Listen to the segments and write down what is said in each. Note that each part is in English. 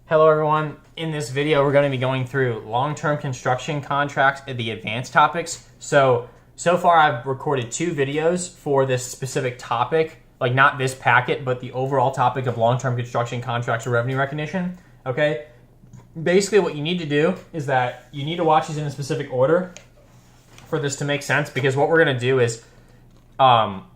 Hello everyone. In this video, we're going to be going through long-term construction contracts at the advanced topics. So far I've recorded 2 videos for this specific topic, like not this packet, but the overall topic of long-term construction contracts or revenue recognition, okay? Basically what you need to do is that you need to watch these in a specific order for this to make sense, because what we're going to do is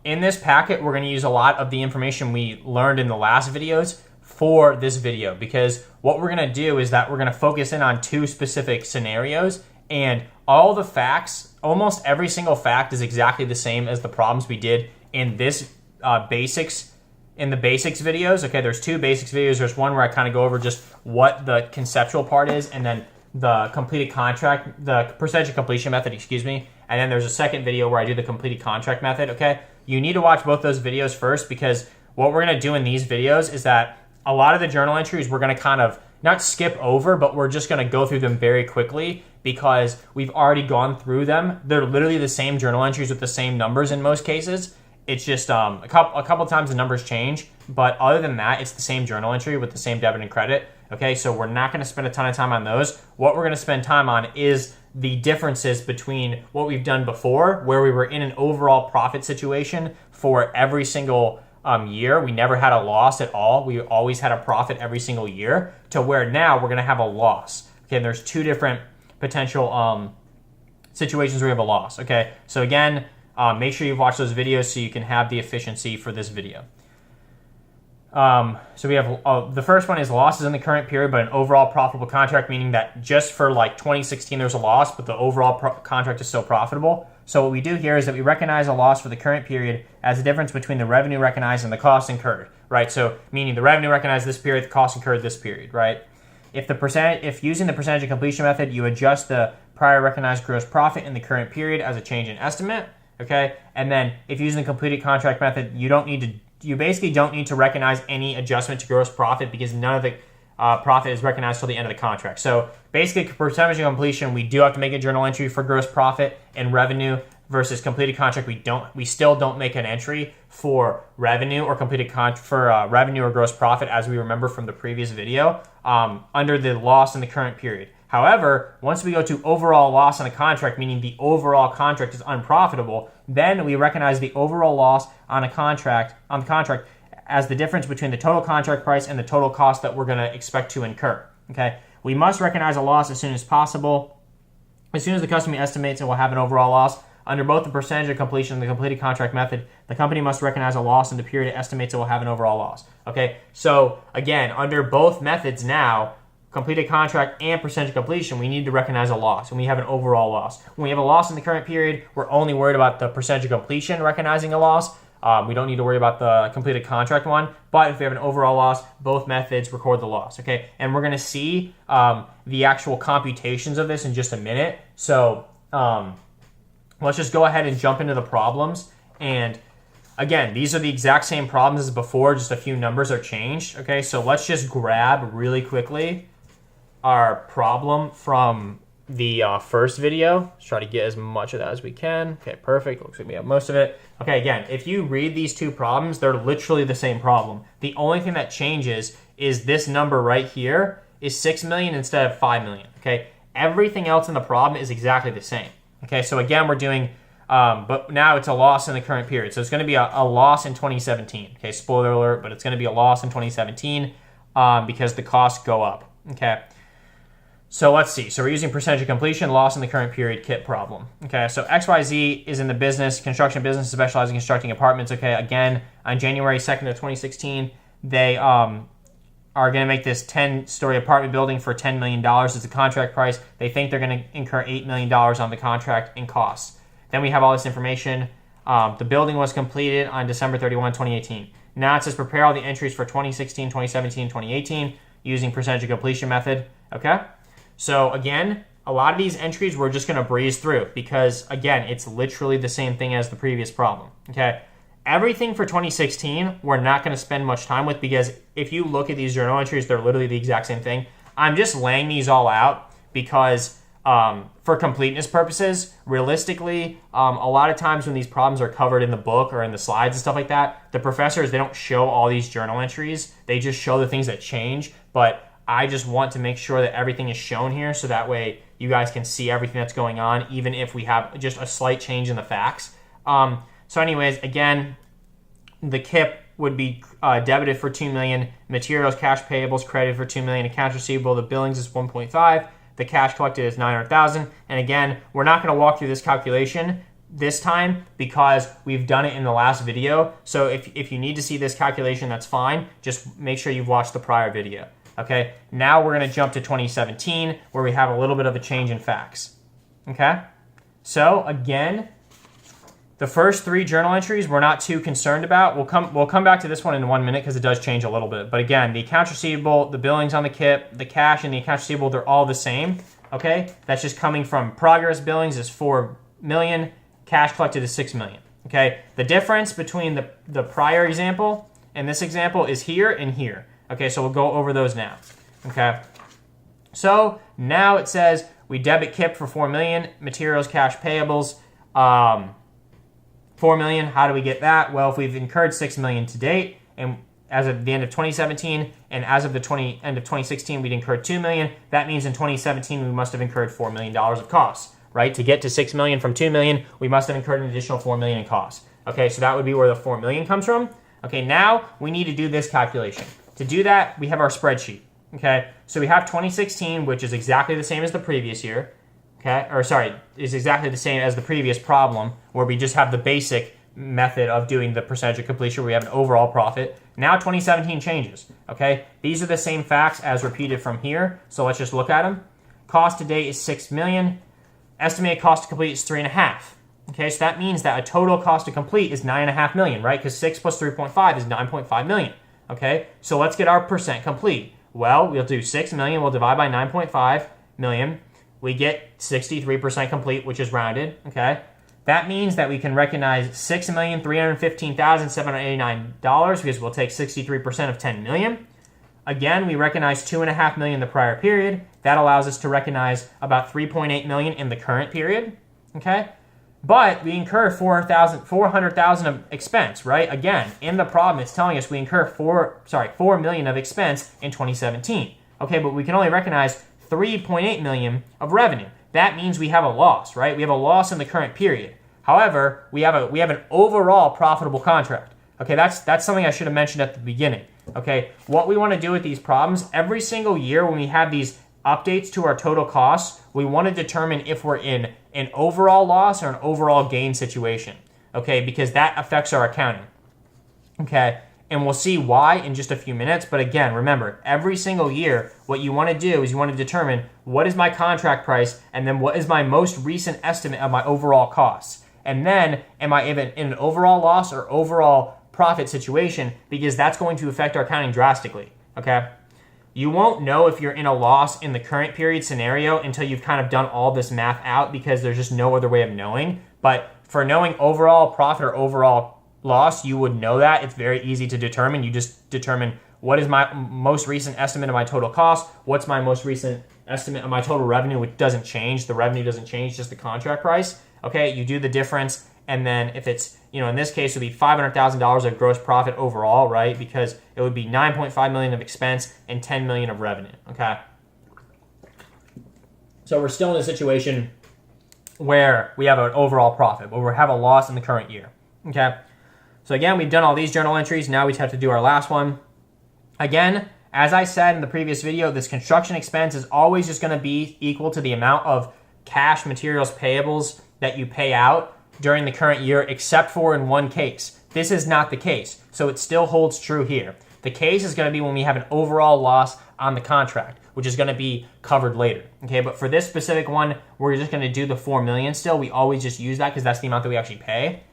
in this packet, we're going to use a lot of the information we learned in the last videos for this video, because what we're going to do is that we're going to focus in on 2 specific scenarios, and all the facts, almost every single fact is exactly the same as the problems we did in this basics videos. Okay, there's 2 basics videos. There's one where I kind of go over just what the conceptual part is, and then the completed contract, the percentage of completion method, excuse me. And then there's a second video where I do the completed contract method, okay? You need to watch both those videos first, because what we're going to do in these videos is that a lot of the journal entries we're going to kind of not skip over, but we're just going to go through them very quickly because we've already gone through them. They're literally the same journal entries with the same numbers in most cases. It's just a couple times the numbers change, but other than that, it's the same journal entry with the same debit and credit. Okay, so we're not going to spend a ton of time on those. What we're going to spend time on is the differences between what we've done before, where we were in an overall profit situation for every single year. We never had a loss at all. We always had a profit every single year, to where now we're going to have a loss. Okay, and there's 2 different potential situations where we have a loss. Okay, so again, make sure you've watched those videos so you can have the efficiency for this video. So we have the first one is losses in the current period, but an overall profitable contract, meaning that just for like 2016 there's a loss, but the overall contract is still profitable. So what we do here is that we recognize a loss for the current period as the difference between the revenue recognized and the cost incurred, right? So meaning the revenue recognized this period, the cost incurred this period, right? If using the percentage of completion method, you adjust the prior recognized gross profit in the current period as a change in estimate, okay? And then if using the completed contract method, you basically don't need to recognize any adjustment to gross profit, because none of the profit is recognized till the end of the contract. So basically, percentage of completion, we do have to make a journal entry for gross profit and revenue, versus completed contract, we still don't make an entry for revenue or completed revenue or gross profit, as we remember from the previous video, under the loss in the current period. However, once we go to overall loss on a contract, meaning the overall contract is unprofitable, then we recognize the overall loss on the contract as the difference between the total contract price and the total cost that we're going to expect to incur. Okay, we must recognize a loss as soon as possible. As soon as the customer estimates it will have an overall loss, under both the percentage of completion and the completed contract method, the company must recognize a loss in the period it estimates it will have an overall loss. Okay, so again, under both methods now, completed contract and percentage of completion, we need to recognize a loss, and we have an overall loss. When we have a loss in the current period, we're only worried about the percentage of completion recognizing a loss. We don't need to worry about the completed contract one, but if we have an overall loss, both methods record the loss, okay? And we're going to see the actual computations of this in just a minute. So let's just go ahead and jump into the problems. And again, these are the exact same problems as before, just a few numbers are changed, okay? So let's just grab really quickly our problem from the first video. Let's try to get as much of that as we can. Okay, perfect. Looks like we have most of it. Okay, again, if you read these 2 problems, they're literally the same problem. The only thing that changes is this number right here is 6 million instead of 5 million, okay? Everything else in the problem is exactly the same. Okay, so again, we're doing, but now it's a loss in the current period. So it's going to be a loss in 2017. Okay, spoiler alert, but it's going to be a loss in 2017 because the costs go up. Okay. So let's see. So we're using percentage of completion, loss in the current period, kit problem. Okay, so XYZ is in the construction business, specializing in constructing apartments. Okay, again, on January 2nd of 2016, they are going to make this 10-story apartment building for $10 million as the contract price. They think they're going to incur $8 million on the contract in costs. Then we have all this information. The building was completed on December 31, 2018. Now it says prepare all the entries for 2016, 2017, 2018 using percentage of completion method. Okay. So again, a lot of these entries we're just going to breeze through because, again, it's literally the same thing as the previous problem, okay? Everything for 2016 we're not going to spend much time with, because if you look at these journal entries, they're literally the exact same thing. I'm just laying these all out because for completeness purposes, realistically, a lot of times when these problems are covered in the book or in the slides and stuff like that, the professors, they don't show all these journal entries. They just show the things that change. But I just want to make sure that everything is shown here so that way you guys can see everything that's going on, even if we have just a slight change in the facts. So anyways, again, the KIP would be debited for $2 million, materials, cash payables credited for $2 million, accounts receivable, the billings is 1.5, the cash collected is 900,000. And again, we're not going to walk through this calculation this time because we've done it in the last video. So if you need to see this calculation, that's fine. Just make sure you've watched the prior video. Okay, now we're going to jump to 2017 where we have a little bit of a change in facts. Okay, so again, the first 3 journal entries we're not too concerned about. We'll come back to this one in 1 minute because it does change a little bit. But again, the accounts receivable, the billings on the KIP, the cash, and the accounts receivable, they're all the same. Okay, that's just coming from progress billings is 4 million, cash collected is 6 million. Okay, the difference between the prior example and this example is here and here. Okay, so we'll go over those now. Okay, so now it says we debit KIP for 4 million, materials, cash, payables, 4 million. How do we get that? Well, if we've incurred 6 million to date, and as of the end of 2017, and as of the end of 2016, we'd incurred 2 million. That means in 2017 we must have incurred $4 million of costs, right? To get to 6 million from 2 million, we must have incurred an additional 4 million in costs. Okay, so that would be where the 4 million comes from. Okay, now we need to do this calculation. To do that, we have our spreadsheet. Okay, so we have 2016, which is exactly the same as the previous year. Okay, or sorry, is exactly the same as the previous problem where we just have the basic method of doing the percentage of completion where we have an overall profit. Now 2017 changes. Okay, these are the same facts as repeated from here. So let's just look at them. Cost to date is 6 million. Estimated cost to complete is 3.5. Okay, so that means that a total cost to complete is 9.5 million, right? Because 6 plus 3.5 is 9.5 million. Okay, so let's get our percent complete. Well, we'll do 6 million, we'll divide by 9.5 million. We get 63% complete, which is rounded, okay? That means that we can recognize $6,315,789 because we'll take 63% of 10 million. Again, we recognize 2.5 million in the prior period. That allows us to recognize about 3.8 million in the current period, okay? But we incur 400,000 of expense, right? Again, in the problem, it's telling us we incur 4 million of expense in 2017. Okay, but we can only recognize 3.8 million of revenue. That means we have a loss, right? We have a loss in the current period. However, we have an overall profitable contract. Okay, that's something I should have mentioned at the beginning. Okay, what we want to do with these problems, every single year when we have these updates to our total costs, we want to determine if we're in an overall loss or an overall gain situation, okay, because that affects our accounting, okay, and we'll see why in just a few minutes. But again, remember, every single year, what you want to do is you want to determine what is my contract price and then what is my most recent estimate of my overall costs, and then am I in an overall loss or overall profit situation, because that's going to affect our accounting drastically, okay. You won't know if you're in a loss in the current period scenario until you've kind of done all this math out, because there's just no other way of knowing. But for knowing overall profit or overall loss, you would know that. It's very easy to determine. You just determine what is my most recent estimate of my total cost, what's my most recent estimate of my total revenue, which doesn't change. The revenue doesn't change, just the contract price. Okay, you do the difference, and then if it's, in this case, it would be $500,000 of gross profit overall, right? Because it would be 9.5 million of expense and 10 million of revenue, okay? So we're still in a situation where we have an overall profit, but we have a loss in the current year, okay? So again, we've done all these journal entries. Now we have to do our last one. Again, as I said in the previous video, this construction expense is always just going to be equal to the amount of cash, materials, payables that you pay out during the current year, except for in one case. This is not the case, so it still holds true here. The case is going to be when we have an overall loss on the contract, which is going to be covered later. Okay, but for this specific one, we're just going to do the 4 million still. We always just use that because that's the amount that we actually pay.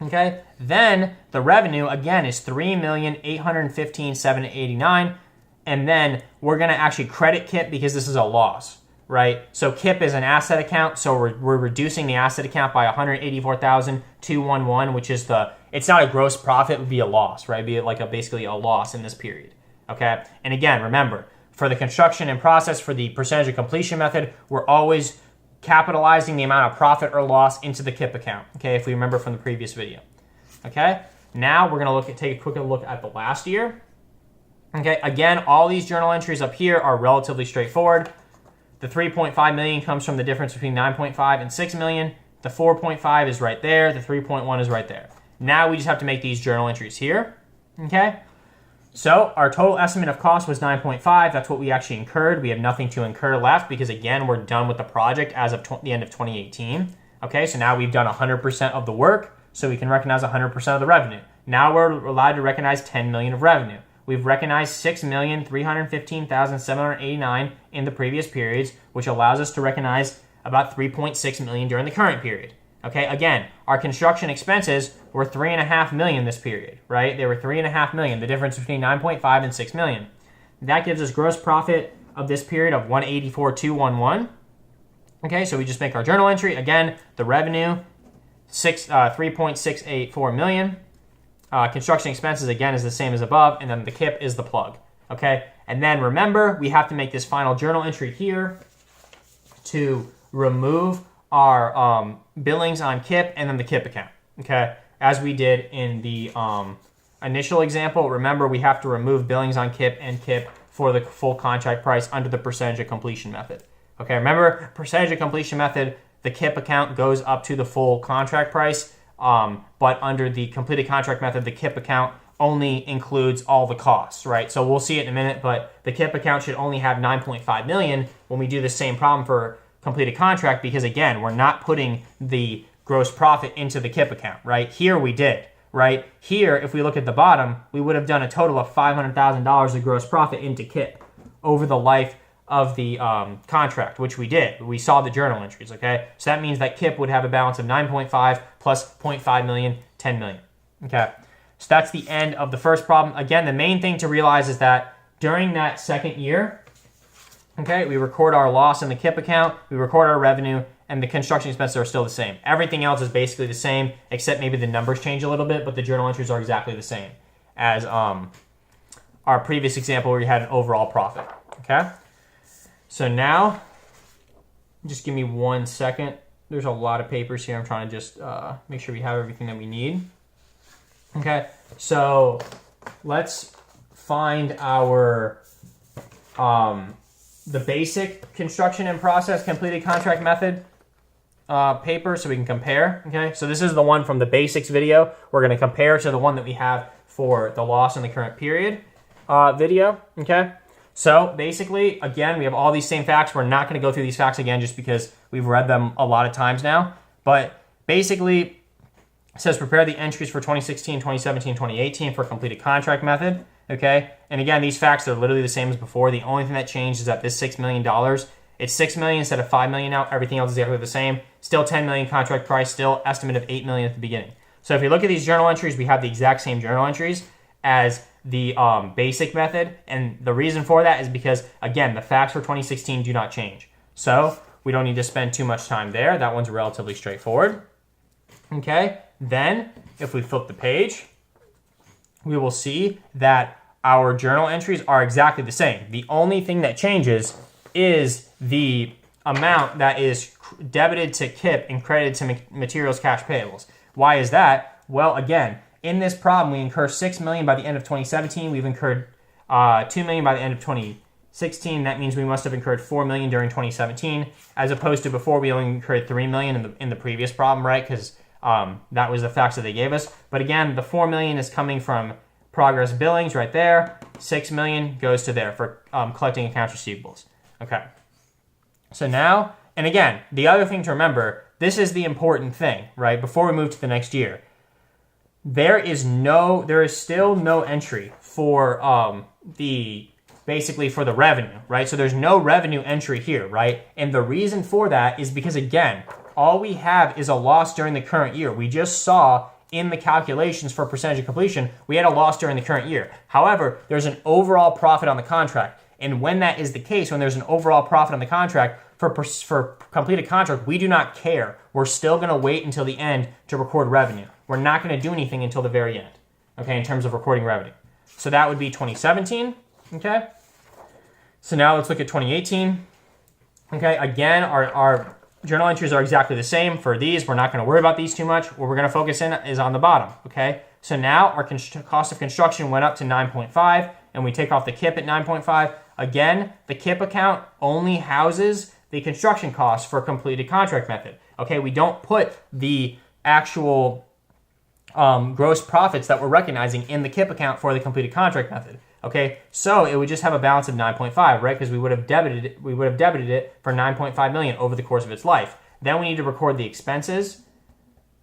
Okay, then the revenue again is 3,815,789, and then we're going to actually credit KIP because this is a loss, right? So KIP is an asset account, so we're reducing the asset account by 184,211, which is it's not a gross profit, it would be a loss, right? It'd be like basically a loss in this period, okay? And again, remember, for the construction and process, for the percentage of completion method, we're always capitalizing the amount of profit or loss into the KIP account, okay, if we remember from the previous video, okay? Now we're going to take a quick look at the last year, Okay, again, all these journal entries up here are relatively straightforward. The 3.5 million comes from the difference between 9.5 and 6 million. The 4.5 is right there. The 3.1 is right there. Now we just have to make these journal entries here. Okay, so our total estimate of cost was 9.5. That's what we actually incurred. We have nothing to incur left because, again, we're done with the project as of the end of 2018. Okay, so now we've done 100% of the work, so we can recognize 100% of the revenue. Now we're allowed to recognize 10 million of revenue. We've recognized 6,315,789 in the previous periods, which allows us to recognize about 3.6 million during the current period. Okay, again, our construction expenses were 3.5 million this period, right? They were 3.5 million, the difference between 9.5 and 6 million. That gives us gross profit of this period of 184,211. Okay, so we just make our journal entry. Again, the revenue, 3.684 million. Construction expenses, again, is the same as above, and then the KIP is the plug. Okay, and then remember, we have to make this final journal entry here to remove our billings on KIP and then the KIP account. Okay, as we did in the initial example, remember we have to remove billings on KIP and KIP for the full contract price under the percentage of completion method. Okay, remember, percentage of completion method, the KIP account goes up to the full contract price, but under the completed contract method, the KIP account only includes all the costs, right? So we'll see it in a minute, but the KIP account should only have 9.5 million when we do the same problem for completed contract because, again, we're not putting the gross profit into the KIP account, right? Here we did, right? Here, if we look at the bottom, we would have done a total of $500,000 of gross profit into KIP over the life of the contract, which we did. We saw the journal entries, okay? So that means that KIP would have a balance of 9.5 plus 0.5 million, 10 million, okay? So that's the end of the first problem. Again, the main thing to realize is that during that second year, okay, we record our loss in the KIP account, we record our revenue, and the construction expenses are still the same. Everything else is basically the same, except maybe the numbers change a little bit, but the journal entries are exactly the same as our previous example where we had an overall profit, okay? So now, just give me 1 second. There's a lot of papers here. I'm trying to just make sure we have everything that we need. Okay, so let's find our the basic construction and process completed contract method paper so we can compare. Okay, so this is the one from the basics video. We're going to compare to the one that we have for the loss in the current period video. Okay. So basically, again, we have all these same facts. We're not going to go through these facts again just because we've read them a lot of times now. But basically, it says prepare the entries for 2016, 2017, 2018 for completed contract method. Okay? And again, these facts are literally the same as before. The only thing that changed is that this $6 million, it's $6 million instead of $5 million now. Everything else is exactly the same. Still $10 million contract price, still estimate of $8 million at the beginning. So if you look at these journal entries, we have the exact same journal entries as the basic method, and the reason for that is because, again, the facts for 2016 do not change. So we don't need to spend too much time there. That one's relatively straightforward. Okay, then if we flip the page, we will see that our journal entries are exactly the same. The only thing that changes is the amount that is debited to KIP and credited to materials cash payables. Why is that? Well, again, in this problem, we incur $6 million by the end of 2017. We've incurred $2 million by the end of 2016. That means we must have incurred $4 million during 2017, as opposed to before we only incurred $3 million in the previous problem, right? Because that was the facts that they gave us. But again, the $4 million is coming from progress billings right there. $6 million goes to there for collecting accounts receivables. Okay. So now, and again, the other thing to remember, this is the important thing, right? Before we move to the next year. There is still no entry for basically for the revenue, right? So there's no revenue entry here, right? And the reason for that is because, again, all we have is a loss during the current year. We just saw in the calculations for percentage of completion, we had a loss during the current year. However, there's an overall profit on the contract. And when that is the case, when there's an overall profit on the contract, for completed contract, we do not care. We're still going to wait until the end to record revenue. We're not going to do anything until the very end, okay, in terms of recording revenue. So that would be 2017, okay? So now let's look at 2018. Okay, again, our journal entries are exactly the same. For these, we're not going to worry about these too much. What we're going to focus in is on the bottom, okay? So now our cost of construction went up to 9.5. and we take off the KIP at 9.5, again, the KIP account only houses the construction costs for completed contract method. Okay, we don't put the actual gross profits that we're recognizing in the KIP account for the completed contract method. Okay, so it would just have a balance of 9.5, right? Because we would have debited it for 9.5 million over the course of its life. Then we need to record the expenses,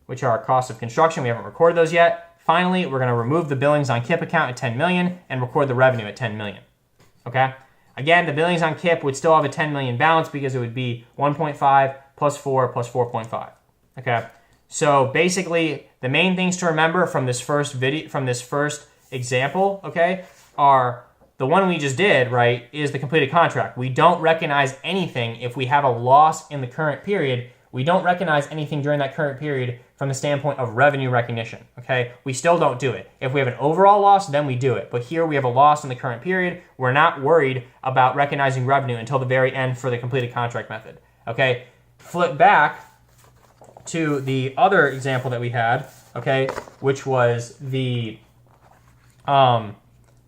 which are our cost of construction. We haven't recorded those yet. Finally, we're going to remove the billings on KIP account at 10 million and record the revenue at 10 million. Okay? Again, the billings on KIP would still have a 10 million balance because it would be 1.5 plus 4 plus 4.5. Okay? So basically, the main things to remember from this first example, okay, are the one we just did, right, is the completed contract. We don't recognize anything if we have a loss in the current period. We don't recognize anything during that current period from the standpoint of revenue recognition, okay? We still don't do it. If we have an overall loss, then we do it. But here we have a loss in the current period. We're not worried about recognizing revenue until the very end for the completed contract method, okay? Flip back to the other example that we had, okay, which was the one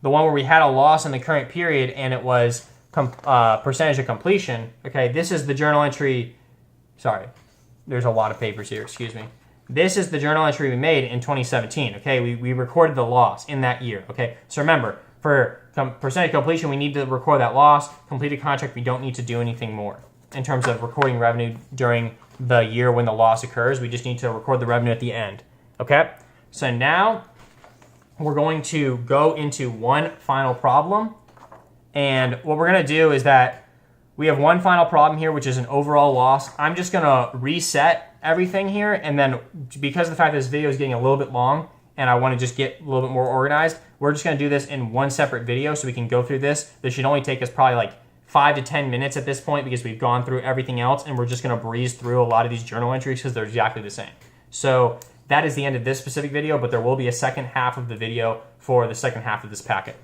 where we had a loss in the current period and it was percentage of completion. Okay, this is the journal entry. Sorry, there's a lot of papers here, excuse me. This is the journal entry we made in 2017. Okay, we recorded the loss in that year. Okay, so remember, for percentage completion, we need to record that loss. Completed contract, we don't need to do anything more in terms of recording revenue during the year when the loss occurs. We just need to record the revenue at the end. Okay, so now we're going to go into one final problem. And what we're going to do is that we have one final problem here, which is an overall loss. I'm just going to reset everything here. And then because of the fact that this video is getting a little bit long and I want to just get a little bit more organized, we're just going to do this in one separate video so we can go through this. This should only take us probably like 5 to 10 minutes at this point because we've gone through everything else and we're just going to breeze through a lot of these journal entries because they're exactly the same. So that is the end of this specific video, but there will be a second half of the video for the second half of this packet.